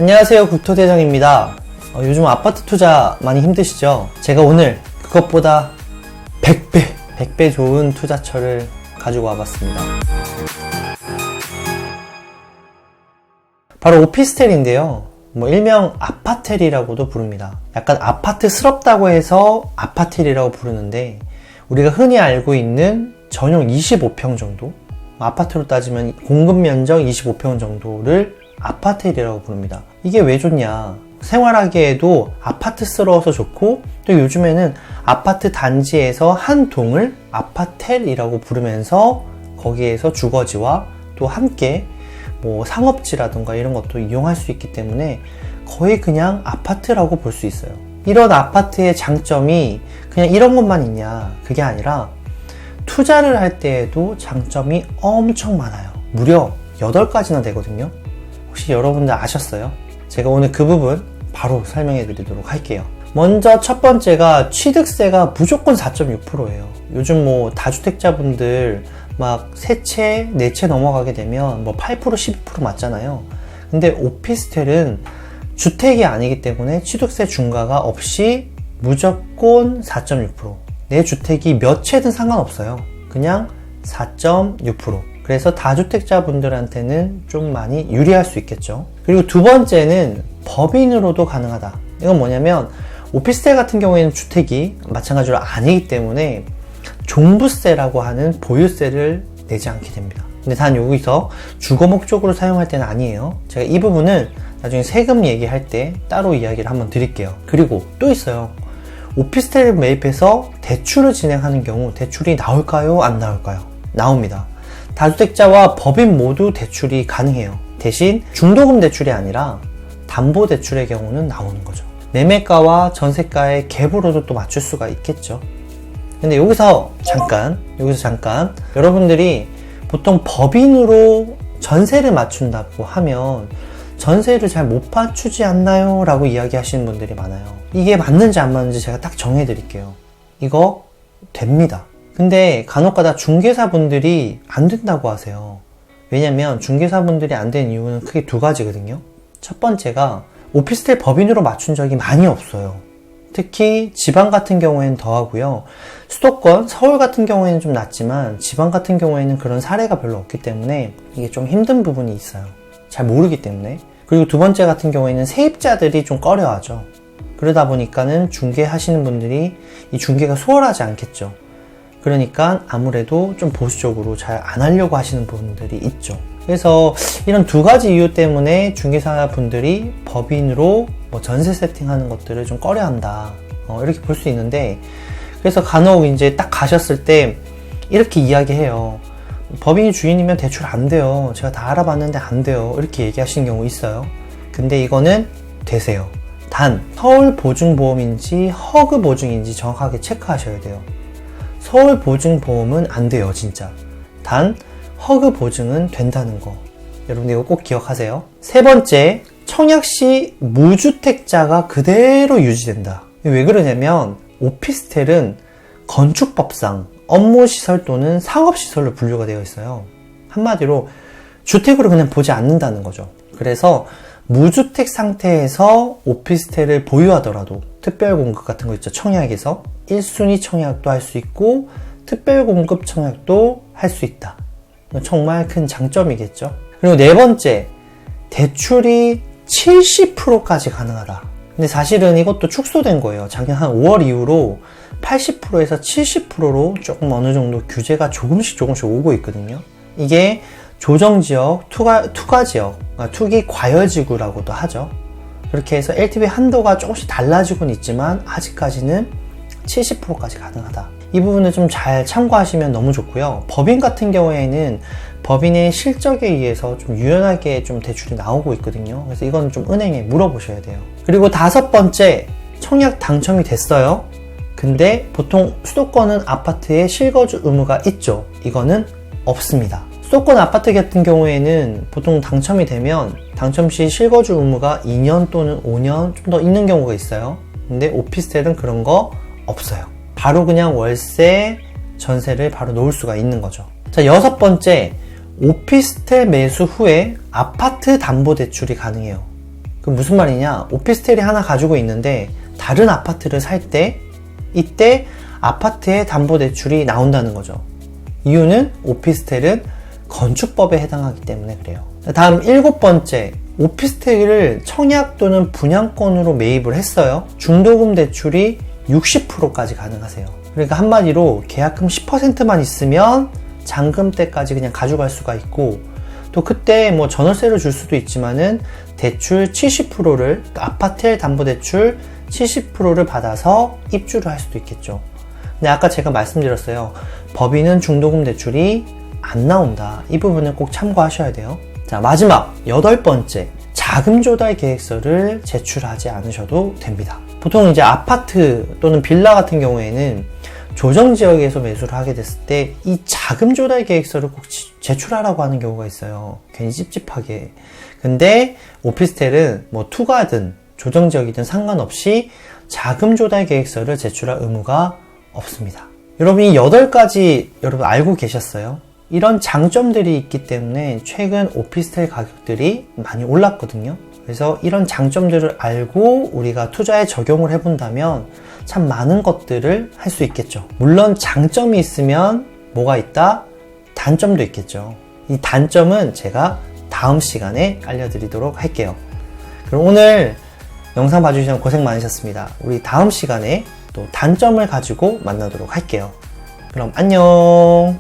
안녕하세요, 국토대장입니다. 요즘 아파트 투자 많이 힘드시죠? 제가 오늘 그것보다 100배 좋은 투자처를 가지고 와봤습니다. 바로 오피스텔인데요. 일명 아파텔이라고도 부릅니다. 약간 아파트스럽다고 해서 아파텔이라고 부르는데, 우리가 흔히 알고 있는 전용 25평 정도, 아파트로 따지면 공급 면적 25평 정도를 아파텔이라고 부릅니다. 이게 왜 좋냐? 생활하기에도 아파트스러워서 좋고, 또 요즘에는 아파트 단지에서 한 동을 아파텔이라고 부르면서 거기에서 주거지와 또 함께 상업지라든가 이런 것도 이용할 수 있기 때문에 거의 그냥 아파트라고 볼 수 있어요. 이런 아파트의 장점이 그냥 이런 것만 있냐? 그게 아니라 투자를 할 때에도 장점이 엄청 많아요. 무려 8가지나 되거든요. 혹시 여러분들 아셨어요? 제가 오늘 그 부분 바로 설명해 드리도록 할게요. 먼저 첫 번째가 취득세가 무조건 4.6%예요. 요즘 다주택자분들 막 3채, 4채 넘어가게 되면 8%, 12% 맞잖아요. 근데 오피스텔은 주택이 아니기 때문에 취득세 중과가 없이 무조건 4.6%. 내 주택이 몇 채든 상관없어요. 그냥 4.6%. 그래서 다주택자분들한테는 좀 많이 유리할 수 있겠죠. 그리고 두 번째는 법인으로도 가능하다. 이건 뭐냐면 오피스텔 같은 경우에는 주택이 마찬가지로 아니기 때문에 종부세라고 하는 보유세를 내지 않게 됩니다. 근데 단 여기서 주거 목적으로 사용할 때는 아니에요. 제가 이 부분은 나중에 세금 얘기할 때 따로 이야기를 한번 드릴게요. 그리고 또 있어요. 오피스텔을 매입해서 대출을 진행하는 경우 대출이 나올까요? 안 나올까요? 나옵니다. 다주택자와 법인 모두 대출이 가능해요. 대신 중도금 대출이 아니라 담보대출의 경우는 나오는 거죠. 매매가와 전세가의 갭으로도 또 맞출 수가 있겠죠. 근데 여기서 잠깐 여러분들이 보통 법인으로 전세를 맞춘다고 하면 전세를 잘 못 맞추지 않나요? 라고 이야기하시는 분들이 많아요. 이게 맞는지 안 맞는지 제가 딱 정해드릴게요. 이거 됩니다. 근데 간혹가다 중개사분들이 안 된다고 하세요. 왜냐면 중개사분들이 안 되는 이유는 크게 두 가지거든요. 첫 번째가 오피스텔 법인으로 맞춘 적이 많이 없어요. 특히 지방 같은 경우에는 더하고요. 수도권, 서울 같은 경우에는 좀 낫지만 지방 같은 경우에는 그런 사례가 별로 없기 때문에 이게 좀 힘든 부분이 있어요. 잘 모르기 때문에. 그리고 두 번째 같은 경우에는 세입자들이 좀 꺼려하죠. 그러다 보니까는 중개하시는 분들이 이 중개가 수월하지 않겠죠. 그러니까 아무래도 좀 보수적으로 잘 안 하려고 하시는 분들이 있죠. 그래서 이런 두 가지 이유 때문에 중개사 분들이 법인으로 전세 세팅하는 것들을 좀 꺼려한다. 이렇게 볼 수 있는데, 그래서 간혹 이제 딱 가셨을 때 이렇게 이야기해요. 법인이 주인이면 대출 안 돼요. 제가 다 알아봤는데 안 돼요. 이렇게 얘기하시는 경우 있어요. 근데 이거는 되세요. 단 서울보증보험인지 허그보증인지 정확하게 체크하셔야 돼요. 서울보증보험은 안 돼요, 진짜. 단 허그보증은 된다는 거. 여러분 이거 꼭 기억하세요. 세 번째, 청약시 무주택자가 그대로 유지된다. 왜 그러냐면 오피스텔은 건축법상 업무시설 또는 상업시설로 분류가 되어 있어요. 한마디로 주택으로 그냥 보지 않는다는 거죠. 그래서 무주택 상태에서 오피스텔을 보유하더라도 특별공급 같은 거 있죠. 청약에서 1순위 청약도 할 수 있고 특별공급 청약도 할 수 있다. 정말 큰 장점이겠죠. 그리고 네 번째, 대출이 70%까지 가능하다. 근데 사실은 이것도 축소된 거예요. 작년 한 5월 이후로 80%에서 70%로 조금 어느 정도 규제가 조금씩 오고 있거든요. 이게 조정지역, 투과지역, 투기 과열지구라고도 하죠. 그렇게 해서 LTV 한도가 조금씩 달라지고는 있지만 아직까지는 70%까지 가능하다. 이 부분을 좀 잘 참고하시면 너무 좋고요. 법인 같은 경우에는 법인의 실적에 의해서 좀 유연하게 좀 대출이 나오고 있거든요. 그래서 이건 좀 은행에 물어보셔야 돼요. 그리고 다섯 번째, 청약 당첨이 됐어요. 근데 보통 수도권은 아파트에 실거주 의무가 있죠. 이거는 없습니다. 수도권 아파트 같은 경우에는 보통 당첨이 되면 당첨 시 실거주 의무가 2년 또는 5년 좀 더 있는 경우가 있어요. 근데 오피스텔은 그런 거 없어요. 바로 그냥 월세, 전세를 바로 놓을 수가 있는 거죠. 자, 여섯 번째, 오피스텔 매수 후에 아파트 담보대출이 가능해요. 그럼 무슨 말이냐? 오피스텔이 하나 가지고 있는데 다른 아파트를 살 때 이때 아파트의 담보대출이 나온다는 거죠. 이유는 오피스텔은 건축법에 해당하기 때문에 그래요. 다음 7번째, 오피스텔을 청약 또는 분양권으로 매입을 했어요. 중도금 대출이 60%까지 가능하세요. 그러니까 한마디로 계약금 10%만 있으면 잔금 때까지 그냥 가져갈 수가 있고, 또 그때 뭐 전월세를 줄 수도 있지만은 대출 70%를, 아파트 담보대출 70%를 받아서 입주를 할 수도 있겠죠. 근데 아까 제가 말씀드렸어요. 법인은 중도금 대출이 안 나온다. 이 부분은 꼭 참고하셔야 돼요. 자, 마지막 8번째, 자금 조달 계획서를 제출하지 않으셔도 됩니다. 보통 이제 아파트 또는 빌라 같은 경우에는 조정 지역에서 매수를 하게 됐을 때 이 자금 조달 계획서를 꼭 제출하라고 하는 경우가 있어요. 괜히 찝찝하게. 근데 오피스텔은 뭐 투가든 조정 지역이든 상관없이 자금 조달 계획서를 제출할 의무가 없습니다. 여러분, 이 8가지 여러분 알고 계셨어요? 이런 장점들이 있기 때문에 최근 오피스텔 가격들이 많이 올랐거든요. 그래서 이런 장점들을 알고 우리가 투자에 적용을 해본다면 참 많은 것들을 할 수 있겠죠. 물론 장점이 있으면 뭐가 있다? 단점도 있겠죠. 이 단점은 제가 다음 시간에 알려드리도록 할게요. 그럼 오늘 영상 봐주셔서 고생 많으셨습니다. 우리 다음 시간에 또 단점을 가지고 만나도록 할게요. 그럼 안녕.